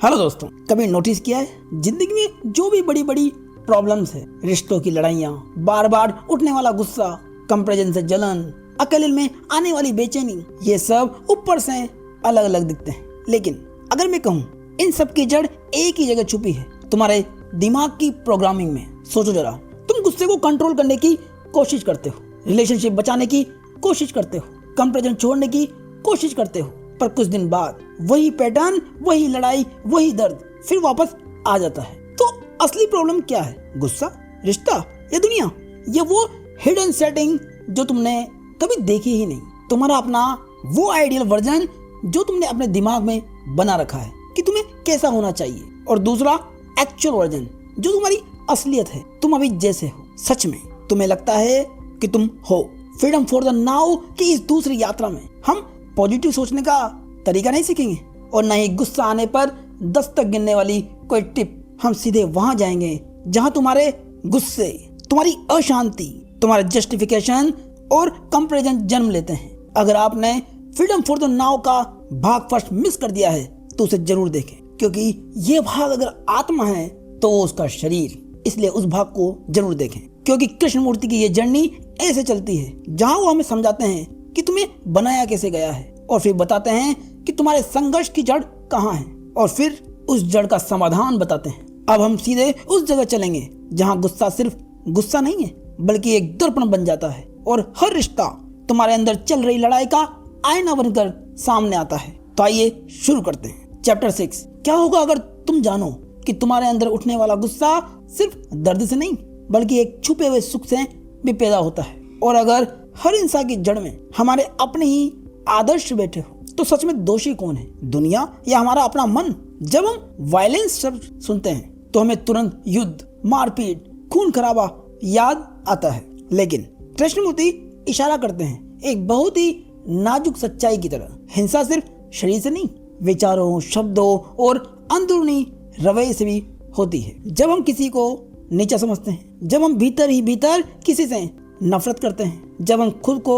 Hello दोस्तों, कभी notice किया है जिंदगी में जो भी बड़ी बड़ी प्रॉब्लम्स है, रिश्तों की लड़ाइयाँ, बार बार उठने वाला गुस्सा, कंपैरिजन से जलन, अकेले में आने वाली बेचैनी, ये सब ऊपर से अलग अलग दिखते हैं, लेकिन अगर मैं कहूँ इन सब की जड़ एक ही जगह छुपी है, तुम्हारे दिमाग की प्रोग्रामिंग में। सोचो जरा, तुम गुस्से को कंट्रोल करने की कोशिश करते हो, रिलेशनशिप बचाने की कोशिश करते हो, कंपैरिजन छोड़ने की कोशिश करते हो, पर कुछ दिन बाद वही पैटर्न, वही लड़ाई, वही दर्द फिर वापस आ जाता है। तो असली प्रॉब्लम क्या है? गुस्सा, रिश्ता या दुनिया, या वो हिडन सेटिंग जो तुमने कभी देखी ही नहीं, तुम्हारा अपना वो आइडियल वर्जन जो तुमने अपने दिमाग में बना रखा है कि तुम्हें कैसा होना चाहिए, और दूसरा एक्चुअल वर्जन जो तुम्हारी असलियत है, तुम अभी जैसे हो। सच में तुम्हें लगता है कि तुम हो फ्रीडम फॉर द नाउ कि इस दूसरी यात्रा में हम पॉजिटिव सोचने का तरीका नहीं सीखेंगे, और न ही गुस्सा आने पर 10 तक गिनने वाली कोई टिप। हम सीधे वहां जाएंगे जहां तुम्हारे गुस्से, तुम्हारी अशांति, तुम्हारे जस्टिफिकेशन और कंपैरिजन जन्म लेते हैं। अगर आपने फ्रीडम फॉर द नाउ का भाग फर्स्ट मिस कर दिया है तो उसे जरूर देखें, क्योंकि ये भाग अगर आत्मा है तो वो उसका शरीर, इसलिए उस भाग को जरूर देखें। क्योंकि कृष्णमूर्ति की ये जर्नी ऐसे चलती है जहां वो हमें समझाते हैं कि तुम्हें बनाया कैसे गया है, और फिर बताते हैं कि तुम्हारे संघर्ष की जड़ कहाँ है, और फिर उस जड़ का समाधान बताते हैं। अब हम सीधे उस जगह चलेंगे जहाँ गुस्सा सिर्फ गुस्सा नहीं है, बल्कि एक दर्पण बन जाता है, और हर रिश्ता तुम्हारे अंदर चल रही लड़ाई का आईना बनकर सामने आता है। तो आइए शुरू करते हैं। चैप्टर 6, क्या होगा अगर तुम जानो कि तुम्हारे अंदर उठने वाला गुस्सा सिर्फ दर्द से नहीं, बल्कि एक छुपे हुए सुख से भी पैदा होता है। और अगर हर इंसान की जड़ में हमारे अपने ही आदर्श बैठे हो तो सच में दोषी कौन है, दुनिया या हमारा अपना मन? जब हम वायलेंस शब्द सुनते हैं तो हमें तुरंत युद्ध, मारपीट, खून खराबा याद आता है, लेकिन कृष्णमूर्ति इशारा करते हैं एक बहुत ही नाजुक सच्चाई की तरह। हिंसा सिर्फ शरीर से नहीं, विचारों, शब्दों और अंदरूनी रवैये से भी होती है। जब हम किसी को नीचा समझते हैं, जब हम भीतर ही भीतर किसी से नफरत करते हैं, जब हम खुद को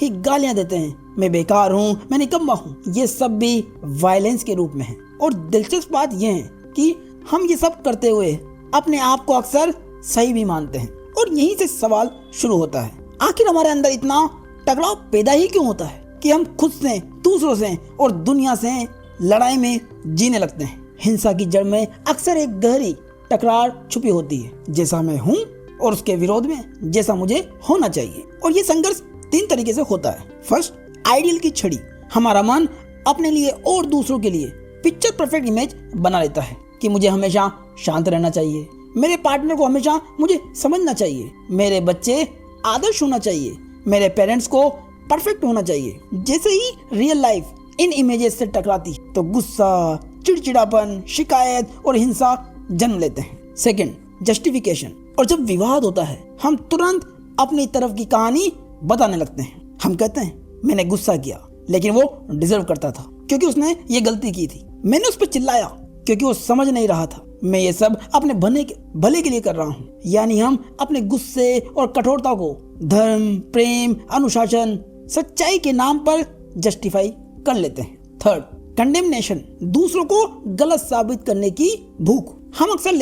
ही गालियां देते हैं, मैं बेकार हूँ, मैं निकम्मा हूँ, ये सब भी वायलेंस के रूप में है। और दिलचस्प बात यह है कि हम ये सब करते हुए अपने आप को अक्सर सही भी मानते हैं। और यहीं से सवाल शुरू होता है, आखिर हमारे अंदर इतना टकराव पैदा ही क्यों होता है कि हम खुद से, दूसरों से और दुनिया से लड़ाई में जीने लगते हैं? हिंसा की जड़ में अक्सर एक गहरी टकरार छुपी होती है, जैसा मैं हूँ और उसके विरोध में जैसा मुझे होना चाहिए। और ये संघर्ष 3 तरीके से होता है। फर्स्ट, आइडियल की छड़ी। हमारा मन अपने लिए और दूसरों के लिए पिक्चर परफेक्ट इमेज बना लेता है कि मुझे हमेशा शांत रहना चाहिए, मेरे पार्टनर को हमेशा मुझे समझना चाहिए, मेरे बच्चे आदर्श होना चाहिए, मेरे पेरेंट्स को परफेक्ट होना चाहिए। जैसे ही रियल लाइफ इन इमेजेस से टकराती तो गुस्सा, चिड़चिड़ापन, शिकायत और हिंसा जन्म लेते हैं। Second, justification. और जब विवाद होता है हम तुरंत अपनी तरफ की कहानी बताने लगते हैं। हम कहते हैं मैंने गुस्सा किया लेकिन वो डिजर्व करता था क्योंकि उसने ये गलती की थी, मैंने उस पर चिल्लाया क्योंकि वो समझ नहीं रहा था, मैं ये सब अपने भले के लिए कर रहा हूँ। यानी हम अपने गुस्से और कठोरता को धर्म, प्रेम, अनुशासन, सच्चाई के नाम पर जस्टिफाई कर लेते हैं। Third, condemnation. दूसरों को गलत साबित करने की भूख। हम अक्सर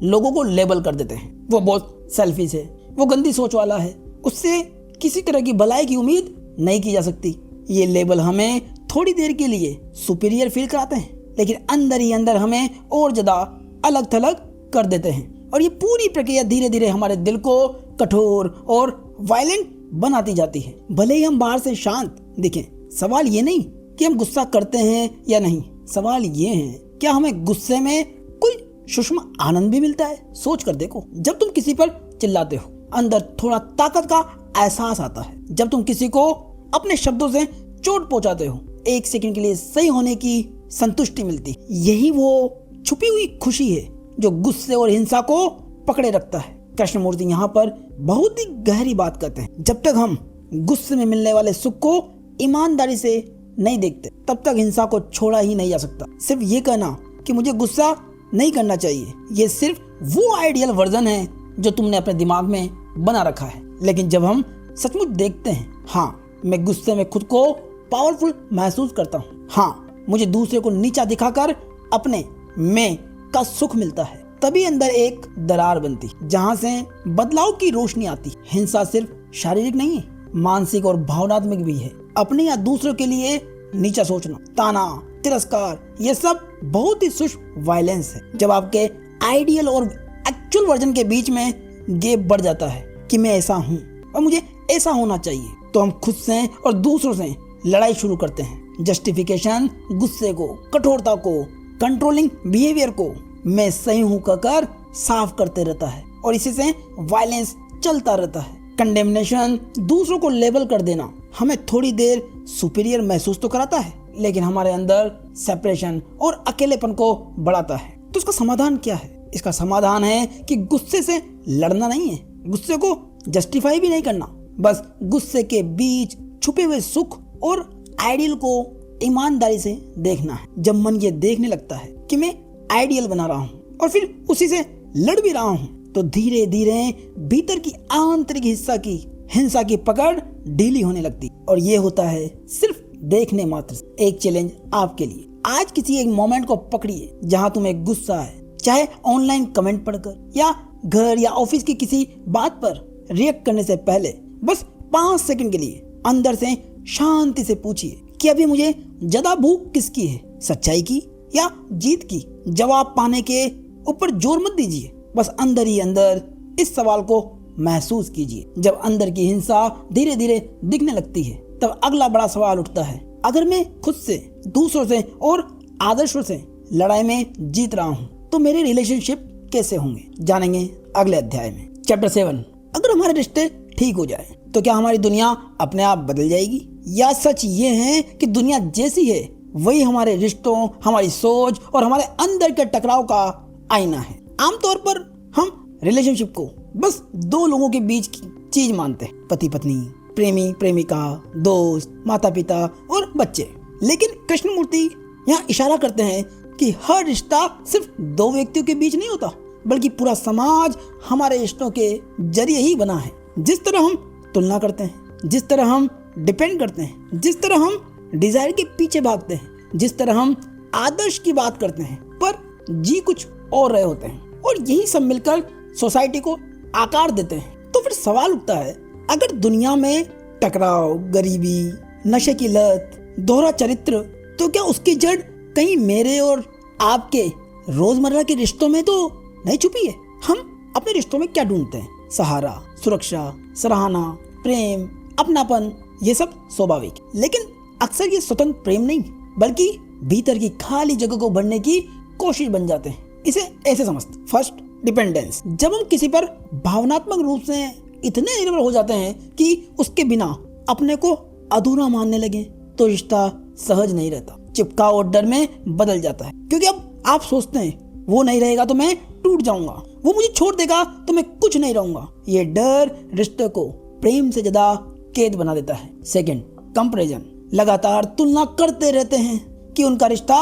लोगों को लेबल कर देते हैं, वो बहुत सेल्फिश है, वो गंदी सोच वाला है, उससे किसी तरह की भलाई की उम्मीद नहीं की जा सकती। ये लेबल हमें थोड़ी देर के लिए सुपीरियर फील कराते हैं, लेकिन अंदर ही अंदर हमें और ज्यादा अलग थलग कर देते हैं। और ये पूरी प्रक्रिया धीरे धीरे हमारे दिल को कठोर और वायलेंट बनाती जाती है। भले ही हम बाहर से शांत दिखें, सवाल ये नहीं कि हम गुस्सा करते हैं या नहीं, सवाल ये है क्या हमें गुस्से में कोई सूक्ष्म आनंद भी मिलता है? सोच कर देखो, जब तुम किसी पर चिल्लाते हो अंदर थोड़ा ताकत का एहसास आता है। जब तुम किसी को अपने शब्दों से चोट पहुंचाते हो, 1 सेकंड के लिए सही होने की संतुष्टि मिलती। यही वो छुपी हुई खुशी है जो गुस्से और हिंसा को पकड़े रखता है। कृष्णमूर्ति यहाँ पर बहुत ही गहरी बात करते हैं। जब तक हम गुस्से में मिलने वाले सुख को ईमानदारी से नहीं देखते, तब तक हिंसा को छोड़ा ही नहीं जा सकता। सिर्फ ये कहना कि मुझे गुस्सा नहीं करना चाहिए, ये सिर्फ वो आइडियल वर्जन है जो तुमने अपने दिमाग में बना रखा है। लेकिन जब हम सचमुच देखते हैं, हाँ मैं गुस्से में खुद को पावरफुल महसूस करता हूँ, हाँ मुझे दूसरे को नीचा दिखाकर अपने में का सुख मिलता है, तभी अंदर एक दरार बनती जहां से बदलाव की रोशनी आती। हिंसा सिर्फ शारीरिक नहीं है, मानसिक और भावनात्मक भी है। अपने या दूसरों के लिए नीचा सोचना, ताना, तिरस्कार, ये सब बहुत ही सूक्ष्म वायलेंस है। जब आपके आइडियल और एक्चुअल वर्जन के बीच में गैप बढ़ जाता है कि मैं ऐसा हूँ और मुझे ऐसा होना चाहिए, तो हम खुद से और दूसरों से लड़ाई शुरू करते हैं। जस्टिफिकेशन गुस्से को, कठोरता को, कंट्रोलिंग बिहेवियर को मैं सही हूँ कहकर साफ करते रहता है और इसी से वायलेंस चलता रहता है। कंडेमनेशन, दूसरों को लेबल कर देना, हमें थोड़ी देर सुपीरियर महसूस तो कराता है, लेकिन हमारे अंदर सेपरेशन और अकेलेपन को बढ़ाता है। तो इसका समाधान क्या है? इसका समाधान है कि गुस्से से लड़ना नहीं है, गुस्से को जस्टिफाई भी नहीं करना, बस गुस्से के बीच छुपे हुए सुख और आइडियल को ईमानदारी से देखना है। जब मन ये देखने लगता है कि मैं आइडियल बना रहा हूँ और फिर उसी से लड़ भी रहा हूँ, तो धीरे धीरे भीतर की आंतरिक हिस्सा की हिंसा की पकड़ ढीली होने लगती। और ये होता है सिर्फ देखने मात्र से। एक चैलेंज आपके लिए, आज किसी एक मोमेंट को पकड़िए जहां तुम्हें गुस्सा है, चाहे ऑनलाइन कमेंट पढ़कर या घर या ऑफिस की किसी बात पर रिएक्ट करने से पहले बस 5 सेकंड के लिए अंदर से शांति से पूछिए कि अभी मुझे ज्यादा भूख किसकी है, सच्चाई की या जीत की? जवाब पाने के ऊपर जोर मत दीजिए, बस अंदर ही अंदर इस सवाल को महसूस कीजिए। जब अंदर की हिंसा धीरे धीरे दिखने लगती है, तब अगला बड़ा सवाल उठता है, अगर मैं खुद से, दूसरों से और आदर्शों से लड़ाई में जीत रहा हूँ तो मेरे रिलेशनशिप कैसे होंगे? जानेंगे अगले अध्याय में। चैप्टर 7, अगर हमारे रिश्ते ठीक हो जाए तो क्या हमारी दुनिया अपने आप बदल जाएगी, या सच ये है कि दुनिया जैसी है वही हमारे रिश्तों, हमारी सोच और हमारे अंदर के टकराव का आईना है? आमतौर पर हम रिलेशनशिप को बस 2 लोगों के बीच की चीज मानते हैं, पति पत्नी, प्रेमी प्रेमिका, दोस्त, माता पिता और बच्चे। लेकिन कृष्णमूर्ति यहाँ इशारा करते हैं कि हर रिश्ता सिर्फ 2 व्यक्तियों के बीच नहीं होता, बल्कि पूरा समाज हमारे रिश्तों के जरिए ही बना है। जिस तरह हम तुलना करते हैं, जिस तरह हम डिपेंड करते हैं, जिस तरह हम डिजायर के पीछे भागते हैं, जिस तरह हम आदर्श की बात करते हैं पर जी कुछ और रहे होते हैं, और यही सब मिलकर सोसाइटी को आकार देते हैं। तो फिर सवाल उठता है, अगर दुनिया में टकराव, गरीबी, नशे की लत, दोहरा चरित्र, तो क्या उसकी जड़ कहीं मेरे और आपके रोजमर्रा के रिश्तों में तो नहीं छुपी है? हम अपने रिश्तों में क्या ढूंढते हैं? सहारा, सुरक्षा, सराहना, प्रेम, अपनापन, ये सब स्वाभाविक, लेकिन अक्सर ये स्वतंत्र प्रेम नहीं बल्कि भीतर की खाली जगह को भरने की कोशिश बन जाते हैं। इसे ऐसे समझते, फर्स्ट डिपेंडेंस। जब हम किसी पर भावनात्मक रूप से इतने निर्भर हो जाते हैं कि उसके बिना अपने को अधूरा मानने लगे तो रिश्ता सहज नहीं रहता, चिपकाव और डर में बदल जाता है। क्योंकि अब आप सोचते हैं वो नहीं रहेगा तो मैं टूट जाऊंगा, वो मुझे छोड़ देगा तो मैं कुछ नहीं रहूंगा। ये डर रिश्ते को प्रेम से ज्यादा कैद बना देता है। Second, comparison. लगातार तुलना करते रहते हैं कि उनका रिश्ता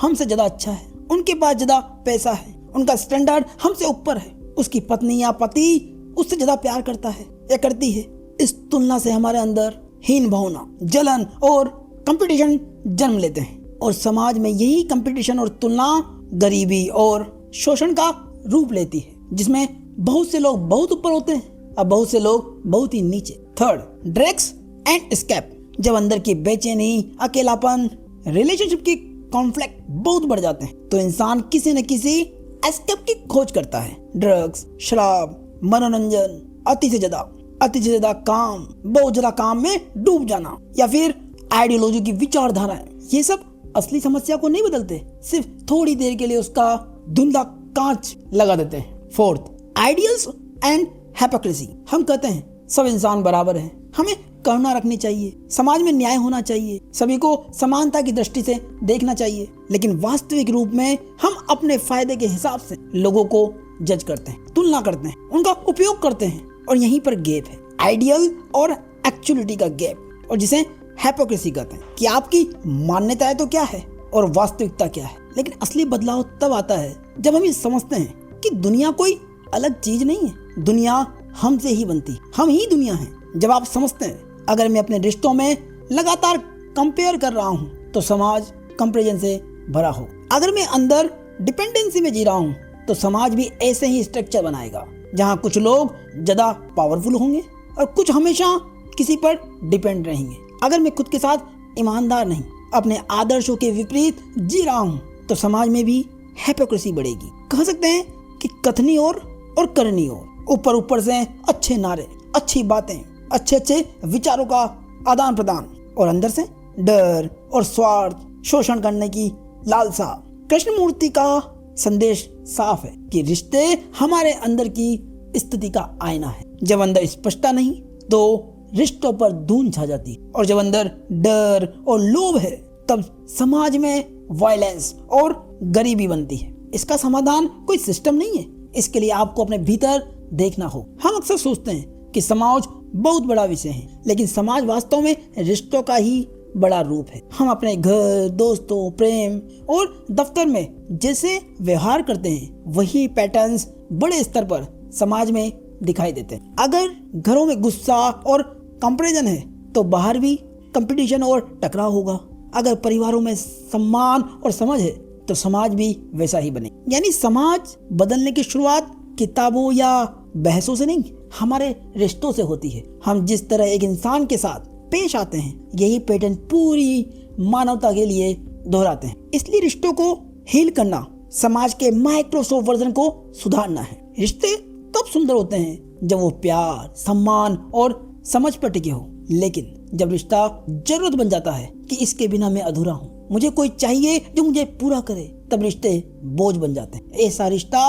हमसे ज्यादा अच्छा है, उनके पास ज्यादा पैसा है, उनका स्टैंडर्ड हमसे ऊपर है, उसकी पत्नी या पति उससे ज्यादा प्यार करता है या करती है। इस तुलना से हमारे अंदर हीन भावना, जलन और कंपटीशन जन्म लेते हैं, और समाज में यही कंपटीशन और तुलना गरीबी और शोषण का रूप लेती है, जिसमें बहुत से लोग बहुत ऊपर होते हैं और बहुत से लोग बहुत ही नीचे। Third, drugs and escape. जब अंदर की बेचैनी, अकेलापन, रिलेशनशिप की कॉन्फ्लिक्ट बहुत बढ़ जाते हैं तो इंसान किसी न किसी एस्केप की खोज करता है। ड्रग्स, शराब, मनोरंजन, अति से ज्यादा काम, बहुत ज्यादा काम में डूब जाना, या फिर आइडियोलॉजी की विचारधाराएं, ये सब असली समस्या को नहीं बदलते, सिर्फ थोड़ी देर के लिए उसका धुंधला कांच लगा देते हैं। Fourth, ideals and hypocrisy. हम कहते हैं सब इंसान बराबर हैं, हमें करुणा रखनी चाहिए, समाज में न्याय होना चाहिए, सभी को समानता की दृष्टि से देखना चाहिए, लेकिन वास्तविक रूप में हम अपने फायदे के हिसाब से लोगों को जज करते हैं, तुलना करते हैं, उनका उपयोग करते हैं, और यहीं पर गैप है, आइडियल और एक्चुअलिटी का गैप, और जिसे हिपोक्रेसी कहते हैं कि आपकी मान्यताएं तो क्या है और वास्तविकता क्या है। लेकिन असली बदलाव तब आता है जब हम ये समझते हैं कि दुनिया कोई अलग चीज नहीं है, दुनिया हमसे ही बनती, हम ही दुनिया है। जब आप समझते हैं अगर मैं अपने रिश्तों में लगातार कंपेयर कर रहा हूँ तो समाज कंपैरिजन से भरा हो, अगर मैं अंदर डिपेंडेंसी में जी रहा हूँ तो समाज भी ऐसे ही स्ट्रक्चर बनाएगा, जहाँ कुछ लोग ज्यादा पावरफुल होंगे और कुछ हमेशा किसी पर डिपेंड रहेंगे। अगर मैं खुद के साथ ईमानदार नहीं, अपने आदर्शों के विपरीत जी रहा हूँ तो समाज में भी हिपोक्रेसी बढ़ेगी। कह सकते हैं कि कथनी और करनी और, ऊपर ऊपर से अच्छे नारे, अच्छी बातें, अच्छे विचारों का आदान प्रदान, और अंदर से डर और स्वार्थ, शोषण करने की लालसा। कृष्णमूर्ति का संदेश साफ है कि रिश्ते हमारे अंदर की स्थिति का आईना है। जब अंदर स्पष्टता नहीं तो रिश्तों पर धूल छा जाती, और जब अंदर डर और लोभ है तब समाज में वायलेंस और गरीबी बनती है। इसका समाधान कोई सिस्टम नहीं है, इसके लिए आपको अपने भीतर देखना हो। हम अक्सर सोचते हैं कि समाज बहुत बड़ा विषय है, लेकिन समाज वास्तव में रिश्तों का ही बड़ा रूप है। हम अपने घर, दोस्तों, प्रेम और दफ्तर में जैसे व्यवहार करते हैं, वही पैटर्न्स बड़े स्तर पर समाज में दिखाई देते हैं। अगर घरों में गुस्सा और कंपैरिजन है तो बाहर भी कंपटीशन और टकराव होगा। अगर परिवारों में सम्मान और समझ है तो समाज भी वैसा ही बने। यानी समाज बदलने की शुरुआत किताबों या बहसों से नहीं, हमारे रिश्तों से होती है। हम जिस तरह एक इंसान के साथ पेश आते हैं, यही पैटर्न पूरी मानवता के लिए दोहराते हैं। इसलिए रिश्तों को हील करना, समाज के माइक्रोसॉफ्ट वर्जन को सुधारना है। रिश्ते तब सुंदर होते हैं जब वो प्यार, सम्मान और समझ पर टिके हो। लेकिन जब रिश्ता जरूरत बन जाता है कि इसके बिना मैं अधूरा हूँ, मुझे कोई चाहिए जो मुझे पूरा करे, तब रिश्ते बोझ बन जाते हैं। ऐसा रिश्ता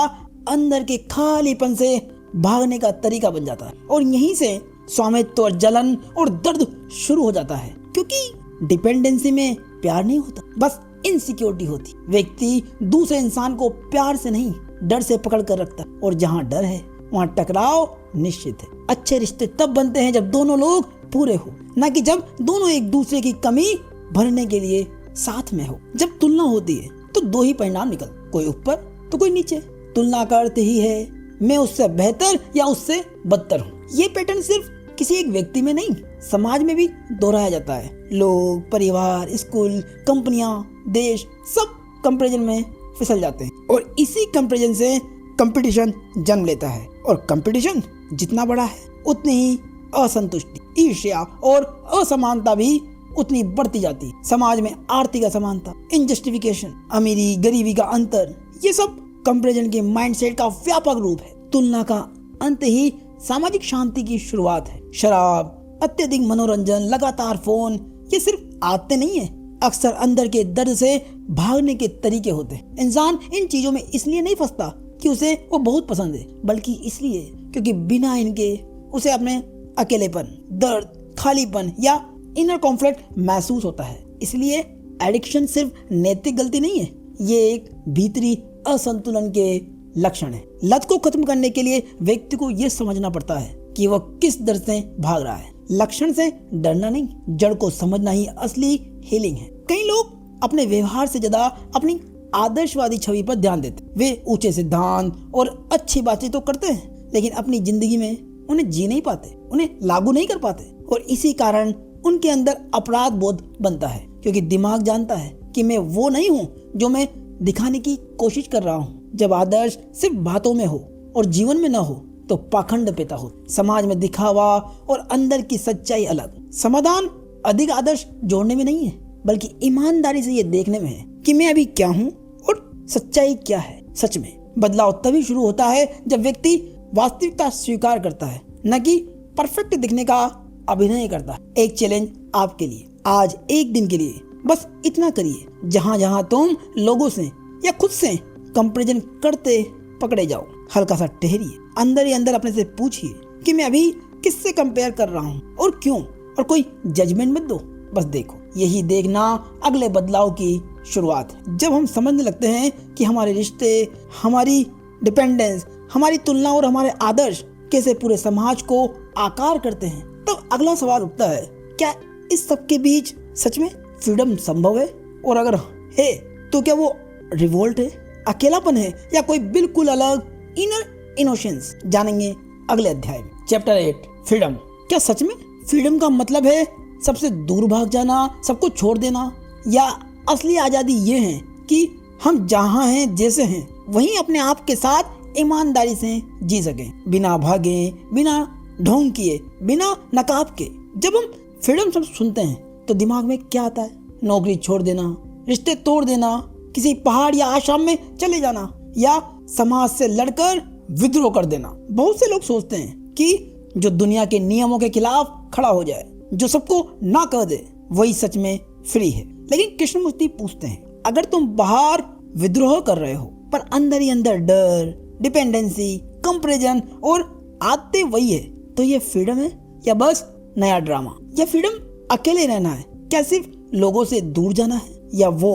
अंदर के खालीपन से भागने का तरीका बन जाता है, और यहीं से स्वामित्व और जलन और दर्द शुरू हो जाता है। क्योंकि डिपेंडेंसी में प्यार नहीं होता, बस इनसिक्योरिटी होती। व्यक्ति दूसरे इंसान को प्यार से नहीं, डर से पकड़ कर रखता, और जहाँ डर है वहाँ टकराव निश्चित है। अच्छे रिश्ते तब बनते हैं जब दोनों लोग पूरे हो, न कि जब दोनों एक दूसरे की कमी भरने के लिए साथ में हो। जब तुलना होती है तो दो ही परिणाम निकल, कोई ऊपर तो कोई नीचे। तुलना का अर्थ ही है मैं उससे बेहतर या उससे बदतर हूँ। ये पैटर्न सिर्फ किसी एक व्यक्ति में नहीं, समाज में भी दोहराया जाता है। लोग, परिवार, स्कूल, कंपनियां, देश सब कंपैरिजन में फिसल जाते हैं, और इसी कंपैरिजन से कंपटीशन जन्म लेता है। और कंपटीशन जितना बड़ा है उतनी ही असंतुष्टि, ईर्ष्या और असमानता भी उतनी बढ़ती जाती है। समाज में आर्थिक असमानता, इनजस्टिफिकेशन, अमीरी गरीबी का अंतर, ये सब कंपैरिजन के माइंडसेट का व्यापक रूप है। तुलना का अंत ही सामाजिक शांति की शुरुआत है। शराब, अत्यधिक मनोरंजन, लगातार फोन, ये सिर्फ आदतें नहीं है, अक्सर अंदर के दर्द से भागने के तरीके होते हैं। इंसान इन चीजों में इसलिए नहीं फंसता कि उसे वो बहुत पसंद है, बल्कि इसलिए क्योंकि बिना इनके उसे अपने अकेलेपन, दर्द, खालीपन या इनर कॉन्फ्लिक्ट महसूस होता है। इसलिए एडिक्शन सिर्फ नैतिक गलती नहीं है, ये एक भीतरी असंतुलन के लक्षण है। लत को खत्म करने के लिए व्यक्ति को यह समझना पड़ता है कि वह किस दर से भाग रहा है। लक्षण से डरना नहीं, जड़ को समझना ही असली हीलिंग है। कई लोग अपने व्यवहार से ज्यादा अपनी आदर्शवादी छवि पर ध्यान देते। वे ऊंचे सिद्धांत और अच्छी बातें तो करते हैं, लेकिन अपनी जिंदगी में उन्हें जी नहीं पाते, उन्हें लागू नहीं कर पाते, और इसी कारण उनके अंदर अपराध बोध बनता है। क्योंकि दिमाग जानता है कि मैं वो नहीं हूँ जो मैं दिखाने की कोशिश कर रहा हूँ। जब आदर्श सिर्फ बातों में हो और जीवन में न हो तो पाखंड पैदा हो। समाज में दिखावा और अंदर की सच्चाई अलग। समाधान अधिक आदर्श जोड़ने में नहीं है, बल्कि ईमानदारी से ये देखने में है कि मैं अभी क्या हूँ और सच्चाई क्या है। सच में बदलाव तभी शुरू होता है जब व्यक्ति वास्तविकता स्वीकार करता है, न कि परफेक्ट दिखने का अभिनय करता है। एक चैलेंज आपके लिए, आज एक दिन के लिए बस इतना करिए, जहाँ जहाँ तुम लोगों से या खुद से कंपैरिजन करते पकड़े जाओ, हल्का सा ठहरिए, अंदर ही अंदर अपने से पूछिए कि मैं अभी किससे कंपेयर कर रहा हूँ और क्यों, और कोई जजमेंट मत दो, बस देखो। यही देखना अगले बदलाव की शुरुआत है। जब हम समझने लगते हैं कि हमारे रिश्ते, हमारी डिपेंडेंस, हमारी तुलना और हमारे आदर्श कैसे पूरे समाज को आकार करते हैं, तब अगला सवाल उठता है, क्या इस सब के बीच सच में फ्रीडम संभव है? और अगर है तो क्या वो रिवोल्ट है, अकेलापन है, या कोई बिल्कुल अलग इनर इनोशंस? जानेंगे अगले अध्याय में। Chapter 8, freedom. क्या सच में फ्रीडम का मतलब है सबसे दूर भाग जाना, सबको छोड़ देना, या असली आजादी ये है कि हम जहाँ हैं जैसे हैं वहीं अपने आप के साथ ईमानदारी से जी सकें, बिना भागे, बिना ढोंग किए, बिना नकाब के। जब हम फ्रीडम शब्द सुनते हैं तो दिमाग में क्या आता है? नौकरी छोड़ देना, रिश्ते तोड़ देना, किसी पहाड़ या आश्रम में चले जाना, या समाज से लड़कर विद्रोह कर देना। बहुत से लोग सोचते हैं कि जो दुनिया के नियमों के खिलाफ खड़ा हो जाए, जो सबको ना कह दे, वही सच में फ्री है। लेकिन कृष्णमूर्ति पूछते हैं, अगर तुम बाहर विद्रोह कर रहे हो पर अंदर ही अंदर डर, डिपेंडेंसी, कंपैरिजन और आदतें वही है, तो ये फ्रीडम है या बस नया ड्रामा? या फ्रीडम अकेले रहना है? क्या सिर्फ लोगों से दूर जाना है? या वो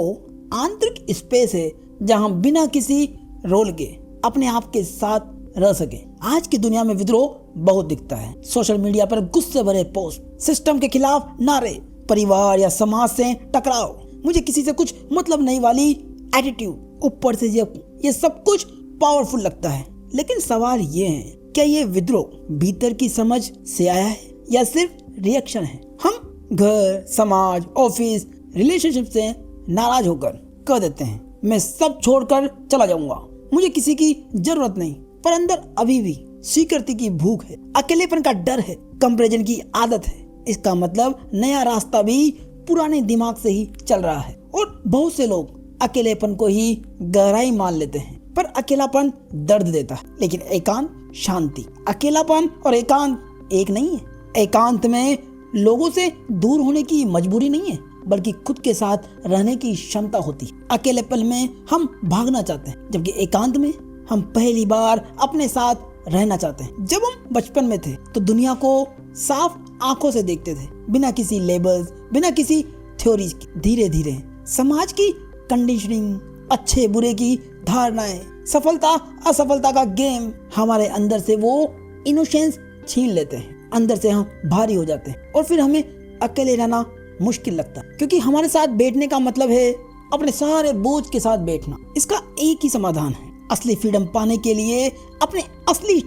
आंतरिक स्पेस है जहां बिना किसी रोल के अपने आप के साथ रह सके? आज की दुनिया में विद्रोह बहुत दिखता है। सोशल मीडिया पर गुस्से भरे पोस्ट, सिस्टम के खिलाफ नारे, परिवार या समाज से टकराव, मुझे किसी से कुछ मतलब नहीं वाली एटीट्यूड। ऊपर से ये सब कुछ पावरफुल लगता है, लेकिन सवाल ये है, क्या ये विद्रोह भीतर की समझ से आया है या सिर्फ रिएक्शन है? हम घर, समाज, ऑफिस, रिलेशनशिप से नाराज होकर कह देते हैं, मैं सब छोड़कर चला जाऊंगा, मुझे किसी की जरूरत नहीं। पर अंदर अभी भी स्वीकृति की भूख है, अकेलेपन का डर है, कंपैरिजन की आदत है। इसका मतलब नया रास्ता भी पुराने दिमाग से ही चल रहा है। और बहुत से लोग अकेलेपन को ही गहराई मान लेते हैं, पर अकेलापन दर्द देता है, लेकिन एकांत शांति। अकेलापन और एकांत एक नहीं है। एकांत में लोगों से दूर होने की मजबूरी नहीं है, बल्कि खुद के साथ रहने की क्षमता होती है। अकेलेपन में हम भागना चाहते हैं, जबकि एकांत में हम पहली बार अपने साथ रहना चाहते हैं। जब हम बचपन में थे तो दुनिया को साफ आंखों से देखते थे, बिना किसी लेबल्स, बिना किसी थ्योरीज के। धीरे धीरे समाज की कंडीशनिंग, अच्छे बुरे की धारणाएं, सफलता असफलता का गेम हमारे अंदर से वो इनोसेंस छीन लेते हैं। अंदर से हम भारी हो जाते हैं और फिर हमें अकेले रहना मुश्किल लगता है, क्योंकि हमारे साथ बैठने का मतलब है अपने सारे बोझ के साथ बैठना। इसका एक ही समाधान है, असली फ्रीडम पाने के लिए अपने असली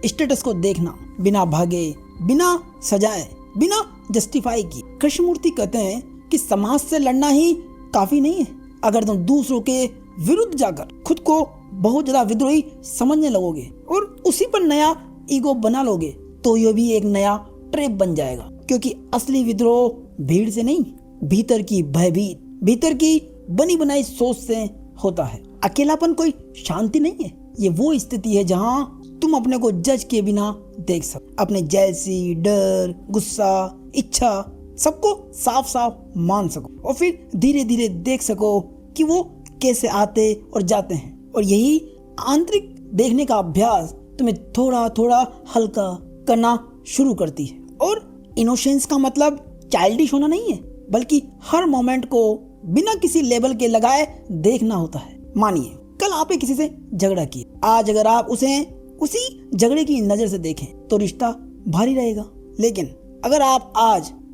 स्टेटस को देखना, बिना भागे, बिना सजाए, बिना जस्टिफाई किए। कृष्णमूर्ति कहते हैं कि समाज से लड़ना ही काफी नहीं है। अगर तुम दूसरों के विरुद्ध जाकर खुद को बहुत ज्यादा विद्रोही समझने लगोगे और उसी पर नया ईगो बना लोगे, तो ये भी एक नया ट्रैप बन जाएगा। क्योंकि असली विद्रोह भीड़ से नहीं, भीतर की भयभीत, भीतर की बनी बनाई सोच से होता है। अकेलापन कोई शांति नहीं है, ये वो स्थिति है जहां तुम अपने को जज के बिना देख सको, अपने जैसी डर, गुस्सा, इच्छा सबको साफ साफ मान सको और फिर धीरे धीरे देख सको कि वो कैसे आते और जाते हैं। और यही आंतरिक देखने का अभ्यास तुम्हें थोड़ा थोड़ा हल्का करना शुरू करती है। और इनोसेंस का मतलब चाइल्डिश होना नहीं है, बल्कि हर मोमेंट को बिना किसी लेबल के लगाए देखना होता है। मानिए कल आपने किसी से झगड़ा किया, आज अगर आप उसे उसी झगड़े की नजर से देखें तो रिश्ता भारी रहेगा। लेकिन अगर आप